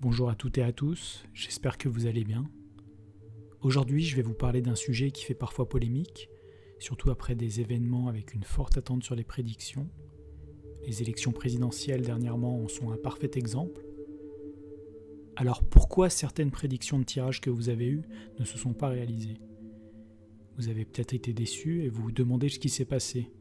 Bonjour à toutes et à tous, j'espère que vous allez bien. Aujourd'hui, je vais vous parler d'un sujet qui fait parfois polémique, surtout après des événements avec une forte attente sur les prédictions. Les élections présidentielles dernièrement en sont un parfait exemple. Alors pourquoi certaines prédictions de tirage que vous avez eues ne se sont pas réalisées ? Vous avez peut-être été déçus et vous vous demandez ce qui s'est passé.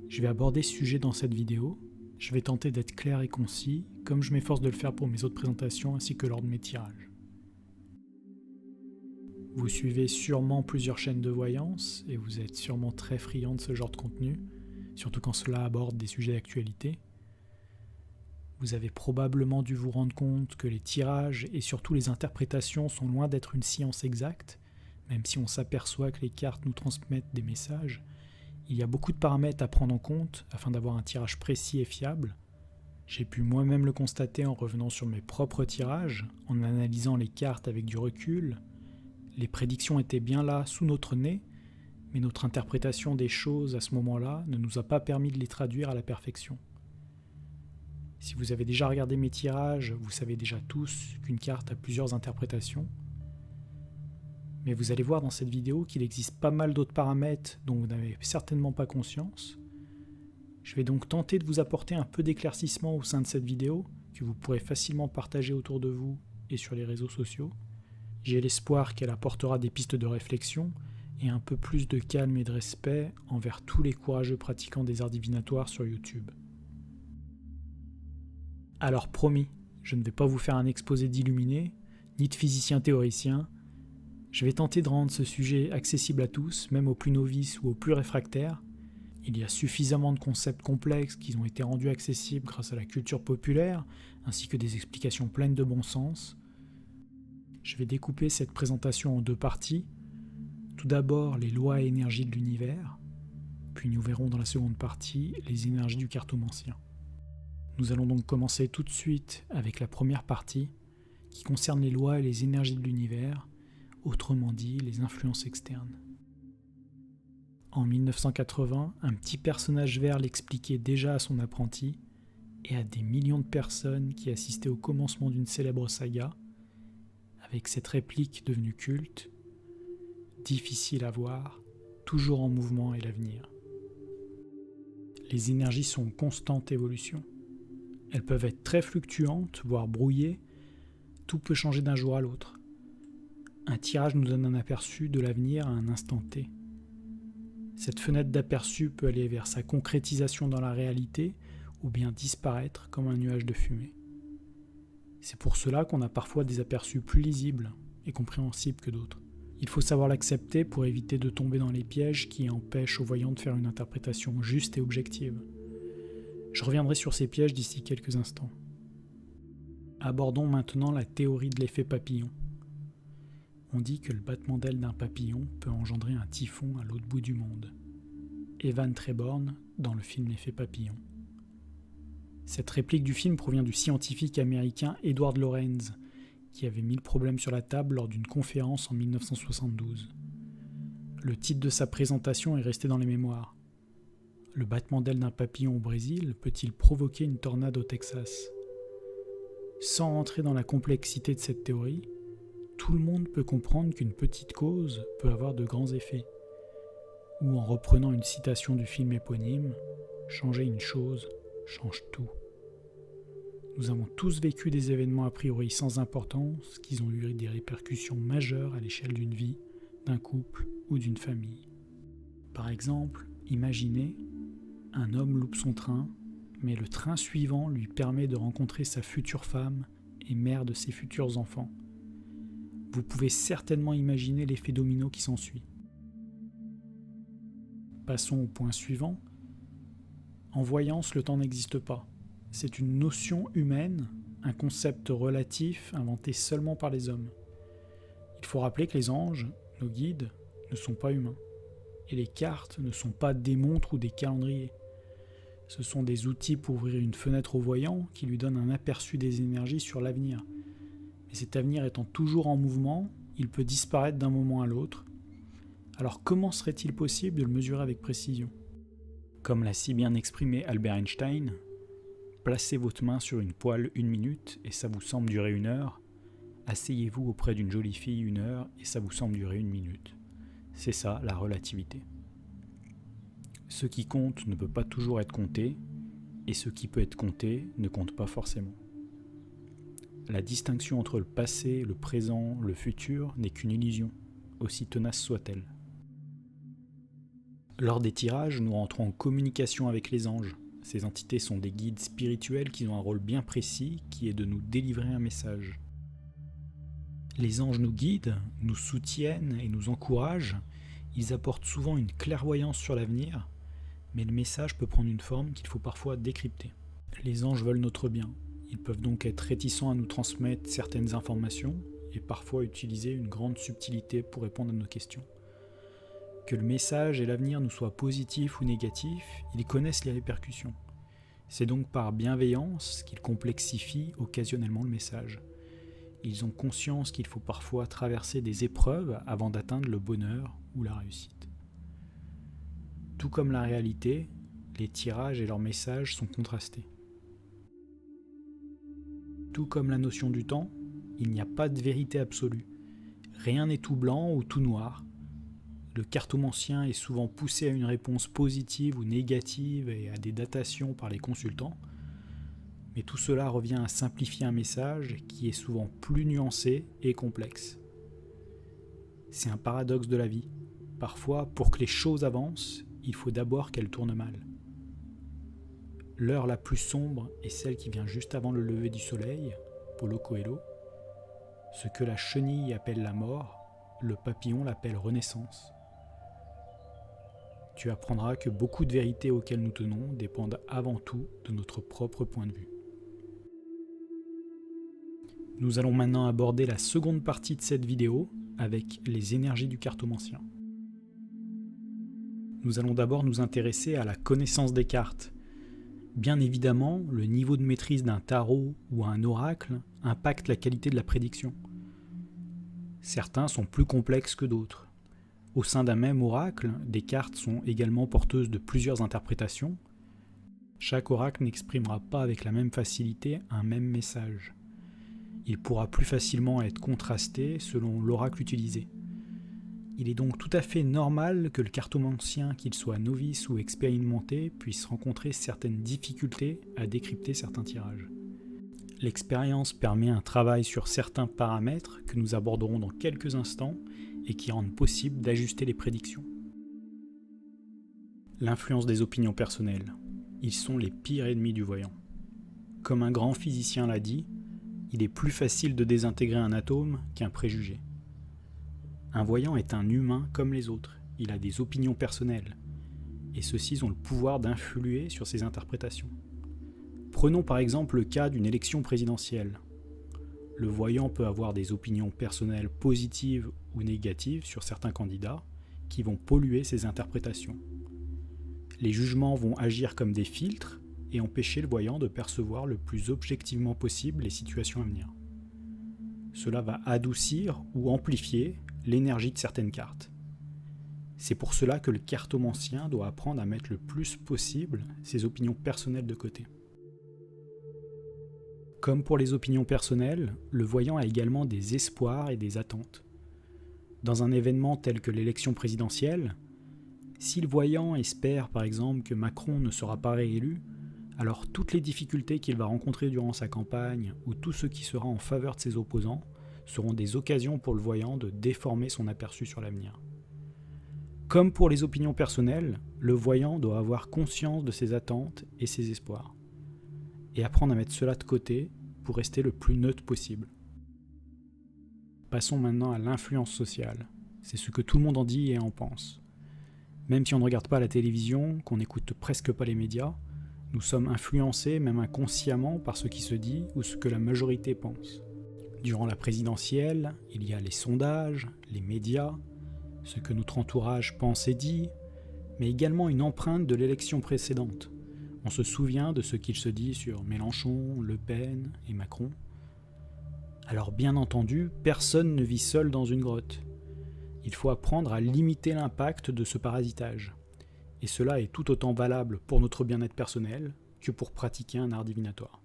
Je vais aborder ce sujet dans cette vidéo. Je vais tenter d'être clair et concis, comme je m'efforce de le faire pour mes autres présentations ainsi que lors de mes tirages. Vous suivez sûrement plusieurs chaînes de voyance et vous êtes sûrement très friand de ce genre de contenu, surtout quand cela aborde des sujets d'actualité. Vous avez probablement dû vous rendre compte que les tirages et surtout les interprétations sont loin d'être une science exacte, même si on s'aperçoit que les cartes nous transmettent des messages. Il y a beaucoup de paramètres à prendre en compte afin d'avoir un tirage précis et fiable. J'ai pu moi-même le constater en revenant sur mes propres tirages, en analysant les cartes avec du recul. Les prédictions étaient bien là, sous notre nez, mais notre interprétation des choses à ce moment-là ne nous a pas permis de les traduire à la perfection. Si vous avez déjà regardé mes tirages, vous savez déjà tous qu'une carte a plusieurs interprétations. Mais vous allez voir dans cette vidéo qu'il existe pas mal d'autres paramètres dont vous n'avez certainement pas conscience. Je vais donc tenter de vous apporter un peu d'éclaircissement au sein de cette vidéo, que vous pourrez facilement partager autour de vous et sur les réseaux sociaux. J'ai l'espoir qu'elle apportera des pistes de réflexion et un peu plus de calme et de respect envers tous les courageux pratiquants des arts divinatoires sur YouTube. Alors promis, je ne vais pas vous faire un exposé d'illuminé, ni de physicien théoricien. Je vais tenter de rendre ce sujet accessible à tous, même aux plus novices ou aux plus réfractaires. Il y a suffisamment de concepts complexes qui ont été rendus accessibles grâce à la culture populaire, ainsi que des explications pleines de bon sens. Je vais découper cette présentation en deux parties. Tout d'abord, les lois et énergies de l'univers, puis nous verrons dans la seconde partie les énergies du cartomancien. Nous allons donc commencer tout de suite avec la première partie, qui concerne les lois et les énergies de l'univers, autrement dit les influences externes. En 1980, un petit personnage vert l'expliquait déjà à son apprenti et à des millions de personnes qui assistaient au commencement d'une célèbre saga, avec cette réplique devenue culte, difficile à voir, toujours en mouvement est l'avenir. Les énergies sont en constante évolution. Elles peuvent être très fluctuantes, voire brouillées, tout peut changer d'un jour à l'autre. Un tirage nous donne un aperçu de l'avenir à un instant T. Cette fenêtre d'aperçu peut aller vers sa concrétisation dans la réalité ou bien disparaître comme un nuage de fumée. C'est pour cela qu'on a parfois des aperçus plus lisibles et compréhensibles que d'autres. Il faut savoir l'accepter pour éviter de tomber dans les pièges qui empêchent aux voyants de faire une interprétation juste et objective. Je reviendrai sur ces pièges d'ici quelques instants. Abordons maintenant la théorie de l'effet papillon. On dit que le battement d'aile d'un papillon peut engendrer un typhon à l'autre bout du monde. Evan Treborn dans le film L'effet papillon. Cette réplique du film provient du scientifique américain Edward Lorenz, qui avait mis le problème sur la table lors d'une conférence en 1972. Le titre de sa présentation est resté dans les mémoires. Le battement d'aile d'un papillon au Brésil peut-il provoquer une tornade au Texas ? Sans rentrer dans la complexité de cette théorie, tout le monde peut comprendre qu'une petite cause peut avoir de grands effets. Ou en reprenant une citation du film éponyme, changer une chose change tout. Nous avons tous vécu des événements a priori sans importance qui ont eu des répercussions majeures à l'échelle d'une vie, d'un couple ou d'une famille. Par exemple, imaginez, un homme loupe son train, mais le train suivant lui permet de rencontrer sa future femme et mère de ses futurs enfants. Vous pouvez certainement imaginer l'effet domino qui s'ensuit. Passons au point suivant. En voyance, le temps n'existe pas. C'est une notion humaine, un concept relatif inventé seulement par les hommes. Il faut rappeler que les anges, nos guides, ne sont pas humains. Et les cartes ne sont pas des montres ou des calendriers. Ce sont des outils pour ouvrir une fenêtre au voyant qui lui donnent un aperçu des énergies sur l'avenir. Mais cet avenir étant toujours en mouvement, il peut disparaître d'un moment à l'autre. Alors comment serait-il possible de le mesurer avec précision ? Comme l'a si bien exprimé Albert Einstein, placez votre main sur une poêle 1 minute et ça vous semble durer 1 heure. Asseyez-vous auprès d'une jolie fille 1 heure et ça vous semble durer 1 minute. C'est ça la relativité. Ce qui compte ne peut pas toujours être compté, et ce qui peut être compté ne compte pas forcément. La distinction entre le passé, le présent, le futur n'est qu'une illusion, aussi tenace soit-elle. Lors des tirages, nous rentrons en communication avec les anges. Ces entités sont des guides spirituels qui ont un rôle bien précis, qui est de nous délivrer un message. Les anges nous guident, nous soutiennent et nous encouragent. Ils apportent souvent une clairvoyance sur l'avenir, mais le message peut prendre une forme qu'il faut parfois décrypter. Les anges veulent notre bien. Ils peuvent donc être réticents à nous transmettre certaines informations et parfois utiliser une grande subtilité pour répondre à nos questions. Que le message et l'avenir nous soient positifs ou négatifs, ils connaissent les répercussions. C'est donc par bienveillance qu'ils complexifient occasionnellement le message. Ils ont conscience qu'il faut parfois traverser des épreuves avant d'atteindre le bonheur ou la réussite. Tout comme la réalité, les tirages et leurs messages sont contrastés. Tout comme la notion du temps, il n'y a pas de vérité absolue. Rien n'est tout blanc ou tout noir. Le cartomancien est souvent poussé à une réponse positive ou négative et à des datations par les consultants, mais tout cela revient à simplifier un message qui est souvent plus nuancé et complexe. C'est un paradoxe de la vie. Parfois, pour que les choses avancent, il faut d'abord qu'elles tournent mal. L'heure la plus sombre est celle qui vient juste avant le lever du soleil, Paulo Coelho. Ce que la chenille appelle la mort, le papillon l'appelle renaissance. Tu apprendras que beaucoup de vérités auxquelles nous tenons dépendent avant tout de notre propre point de vue. Nous allons maintenant aborder la seconde partie de cette vidéo avec les énergies du cartomancien. Nous allons d'abord nous intéresser à la connaissance des cartes. Bien évidemment, le niveau de maîtrise d'un tarot ou un oracle impacte la qualité de la prédiction. Certains sont plus complexes que d'autres. Au sein d'un même oracle, des cartes sont également porteuses de plusieurs interprétations. Chaque oracle n'exprimera pas avec la même facilité un même message. Il pourra plus facilement être contrasté selon l'oracle utilisé. Il est donc tout à fait normal que le cartomancien, qu'il soit novice ou expérimenté, puisse rencontrer certaines difficultés à décrypter certains tirages. L'expérience permet un travail sur certains paramètres que nous aborderons dans quelques instants et qui rendent possible d'ajuster les prédictions. L'influence des opinions personnelles. Ils sont les pires ennemis du voyant. Comme un grand physicien l'a dit, il est plus facile de désintégrer un atome qu'un préjugé. Un voyant est un humain comme les autres, il a des opinions personnelles, et ceux-ci ont le pouvoir d'influer sur ses interprétations. Prenons par exemple le cas d'une élection présidentielle. Le voyant peut avoir des opinions personnelles positives ou négatives sur certains candidats qui vont polluer ses interprétations. Les jugements vont agir comme des filtres et empêcher le voyant de percevoir le plus objectivement possible les situations à venir. Cela va adoucir ou amplifier l'énergie de certaines cartes. C'est pour cela que le cartomancien doit apprendre à mettre le plus possible ses opinions personnelles de côté. Comme pour les opinions personnelles, le voyant a également des espoirs et des attentes. Dans un événement tel que l'élection présidentielle, si le voyant espère par exemple que Macron ne sera pas réélu, alors toutes les difficultés qu'il va rencontrer durant sa campagne ou tout ce qui sera en faveur de ses opposants seront des occasions pour le voyant de déformer son aperçu sur l'avenir. Comme pour les opinions personnelles, le voyant doit avoir conscience de ses attentes et ses espoirs, et apprendre à mettre cela de côté pour rester le plus neutre possible. Passons maintenant à l'influence sociale. C'est ce que tout le monde en dit et en pense. Même si on ne regarde pas la télévision, qu'on n'écoute presque pas les médias, nous sommes influencés, même inconsciemment, par ce qui se dit ou ce que la majorité pense. Durant la présidentielle, il y a les sondages, les médias, ce que notre entourage pense et dit, mais également une empreinte de l'élection précédente. On se souvient de ce qu'il se dit sur Mélenchon, Le Pen et Macron. Alors bien entendu, personne ne vit seul dans une grotte. Il faut apprendre à limiter l'impact de ce parasitage. Et cela est tout autant valable pour notre bien-être personnel que pour pratiquer un art divinatoire.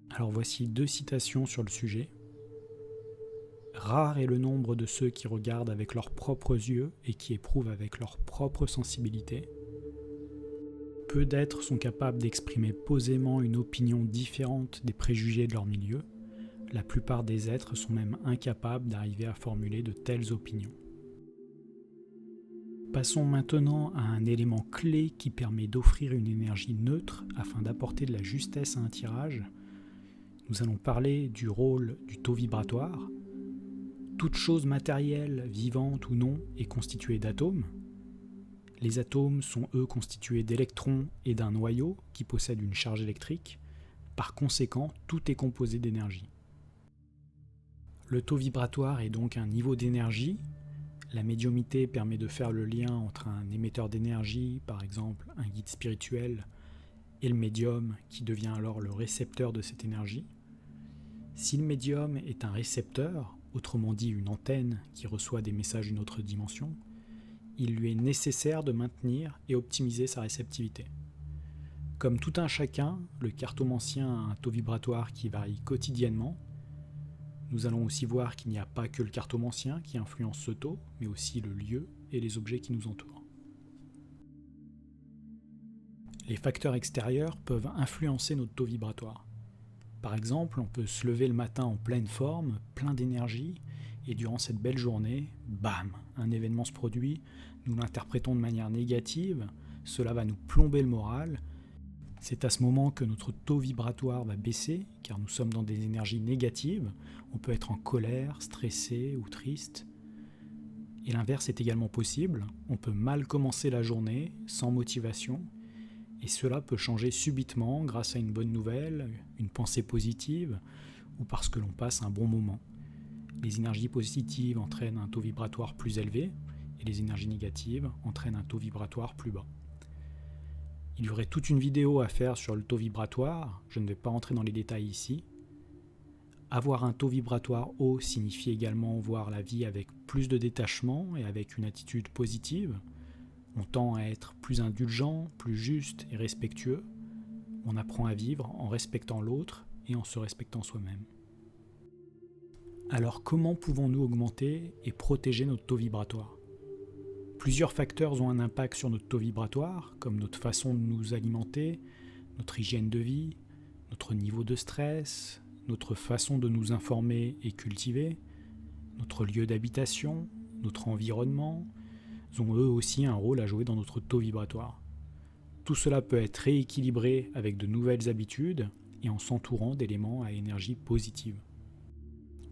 Alors voici 2 citations sur le sujet. Rare est le nombre de ceux qui regardent avec leurs propres yeux et qui éprouvent avec leur propre sensibilité. Peu d'êtres sont capables d'exprimer posément une opinion différente des préjugés de leur milieu. La plupart des êtres sont même incapables d'arriver à formuler de telles opinions. Passons maintenant à un élément clé qui permet d'offrir une énergie neutre afin d'apporter de la justesse à un tirage. Nous allons parler du rôle du taux vibratoire. Toute chose matérielle, vivante ou non, est constituée d'atomes. Les atomes sont eux constitués d'électrons et d'un noyau qui possède une charge électrique. Par conséquent, tout est composé d'énergie. Le taux vibratoire est donc un niveau d'énergie. La médiumnité permet de faire le lien entre un émetteur d'énergie, par exemple un guide spirituel, et le médium qui devient alors le récepteur de cette énergie. Si le médium est un récepteur, autrement dit une antenne qui reçoit des messages d'une autre dimension, il lui est nécessaire de maintenir et optimiser sa réceptivité. Comme tout un chacun, le cartomancien a un taux vibratoire qui varie quotidiennement. Nous allons aussi voir qu'il n'y a pas que le cartomancien qui influence ce taux, mais aussi le lieu et les objets qui nous entourent. Les facteurs extérieurs peuvent influencer notre taux vibratoire. Par exemple, on peut se lever le matin en pleine forme, plein d'énergie, et durant cette belle journée, bam, un événement se produit, nous l'interprétons de manière négative, cela va nous plomber le moral. C'est à ce moment que notre taux vibratoire va baisser, car nous sommes dans des énergies négatives, on peut être en colère, stressé ou triste. Et l'inverse est également possible, on peut mal commencer la journée, sans motivation, et cela peut changer subitement grâce à une bonne nouvelle, une pensée positive, ou parce que l'on passe un bon moment. Les énergies positives entraînent un taux vibratoire plus élevé, et les énergies négatives entraînent un taux vibratoire plus bas. Il y aurait toute une vidéo à faire sur le taux vibratoire, je ne vais pas entrer dans les détails ici. Avoir un taux vibratoire haut signifie également voir la vie avec plus de détachement et avec une attitude positive. On tend à être plus indulgent, plus juste et respectueux. On apprend à vivre en respectant l'autre et en se respectant soi-même. Alors comment pouvons-nous augmenter et protéger notre taux vibratoire ? Plusieurs facteurs ont un impact sur notre taux vibratoire, comme notre façon de nous alimenter, notre hygiène de vie, notre niveau de stress, notre façon de nous informer et cultiver, notre lieu d'habitation, notre environnement, ont eux aussi un rôle à jouer dans notre taux vibratoire. Tout cela peut être rééquilibré avec de nouvelles habitudes et en s'entourant d'éléments à énergie positive.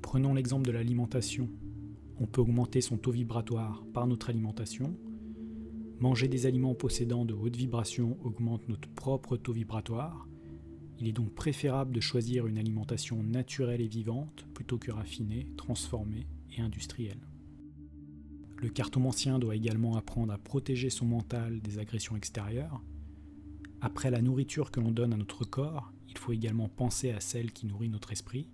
Prenons l'exemple de l'alimentation. On peut augmenter son taux vibratoire par notre alimentation. Manger des aliments possédant de hautes vibrations augmente notre propre taux vibratoire. Il est donc préférable de choisir une alimentation naturelle et vivante plutôt que raffinée, transformée et industrielle. Le cartomancien doit également apprendre à protéger son mental des agressions extérieures. Après la nourriture que l'on donne à notre corps, il faut également penser à celle qui nourrit notre esprit.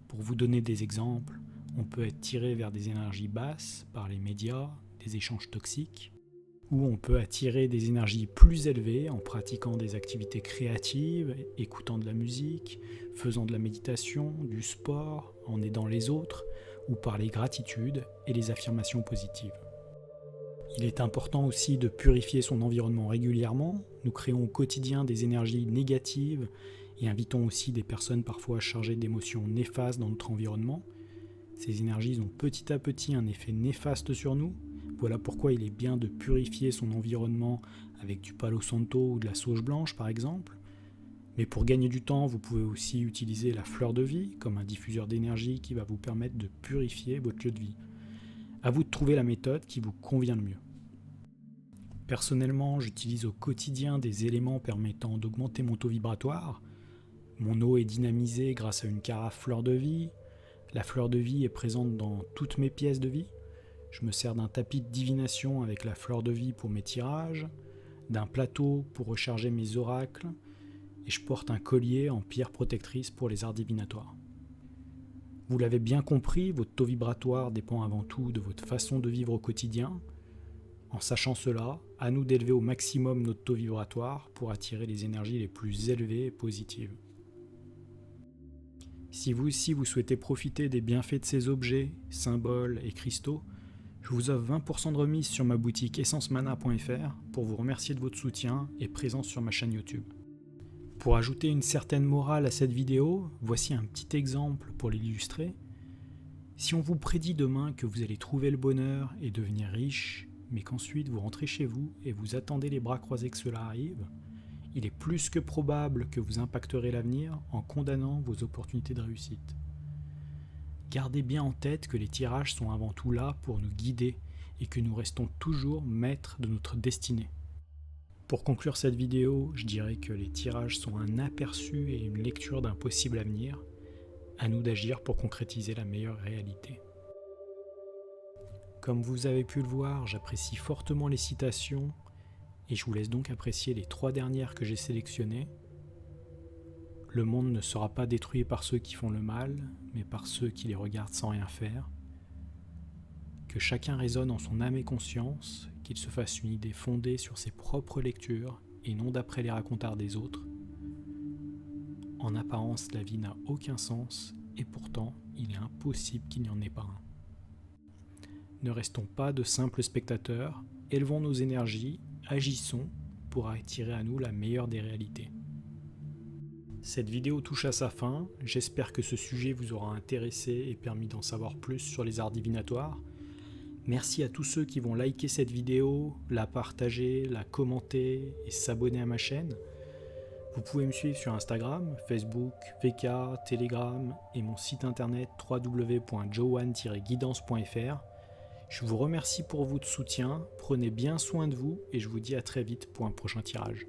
Pour vous donner des exemples, on peut être tiré vers des énergies basses par les médias, des échanges toxiques, ou on peut attirer des énergies plus élevées en pratiquant des activités créatives, écoutant de la musique, faisant de la méditation, du sport, en aidant les autres, ou par les gratitudes et les affirmations positives. Il est important aussi de purifier son environnement régulièrement. Nous créons au quotidien des énergies négatives et invitons aussi des personnes parfois chargées d'émotions néfastes dans notre environnement. Ces énergies ont petit à petit un effet néfaste sur nous. Voilà pourquoi il est bien de purifier son environnement avec du Palo Santo ou de la sauge blanche par exemple. Mais pour gagner du temps, vous pouvez aussi utiliser la fleur de vie comme un diffuseur d'énergie qui va vous permettre de purifier votre lieu de vie. À vous de trouver la méthode qui vous convient le mieux. Personnellement, j'utilise au quotidien des éléments permettant d'augmenter mon taux vibratoire. Mon eau est dynamisée grâce à une carafe fleur de vie. La fleur de vie est présente dans toutes mes pièces de vie. Je me sers d'un tapis de divination avec la fleur de vie pour mes tirages, d'un plateau pour recharger mes oracles, et je porte un collier en pierre protectrice pour les arts divinatoires. Vous l'avez bien compris, votre taux vibratoire dépend avant tout de votre façon de vivre au quotidien. En sachant cela, À nous d'élever au maximum notre taux vibratoire pour attirer les énergies les plus élevées et positives. Si vous aussi vous souhaitez profiter des bienfaits de ces objets, symboles et cristaux, je vous offre 20% de remise sur ma boutique essencemana.fr pour vous remercier de votre soutien et présence sur ma chaîne YouTube. Pour ajouter une certaine morale à cette vidéo, voici un petit exemple pour l'illustrer. Si on vous prédit demain que vous allez trouver le bonheur et devenir riche, mais qu'ensuite vous rentrez chez vous et vous attendez les bras croisés que cela arrive, il est plus que probable que vous impacterez l'avenir en condamnant vos opportunités de réussite. Gardez bien en tête que les tirages sont avant tout là pour nous guider et que nous restons toujours maîtres de notre destinée. Pour conclure cette vidéo, je dirais que les tirages sont un aperçu et une lecture d'un possible avenir. À nous d'agir pour concrétiser la meilleure réalité. Comme vous avez pu le voir, j'apprécie fortement les citations et je vous laisse donc apprécier les 3 dernières que j'ai sélectionnées. Le monde ne sera pas détruit par ceux qui font le mal, mais par ceux qui les regardent sans rien faire. Que chacun raisonne en son âme et conscience, qu'il se fasse une idée fondée sur ses propres lectures et non d'après les racontards des autres. En apparence, la vie n'a aucun sens et pourtant, il est impossible qu'il n'y en ait pas un. Ne restons pas de simples spectateurs, élevons nos énergies, agissons pour attirer à nous la meilleure des réalités. Cette vidéo touche à sa fin, j'espère que ce sujet vous aura intéressé et permis d'en savoir plus sur les arts divinatoires. Merci à tous ceux qui vont liker cette vidéo, la partager, la commenter et s'abonner à ma chaîne. Vous pouvez me suivre sur Instagram, Facebook, VK, Telegram et mon site internet www.johan-guidance.fr. Je vous remercie pour votre soutien, prenez bien soin de vous et je vous dis à très vite pour un prochain tirage.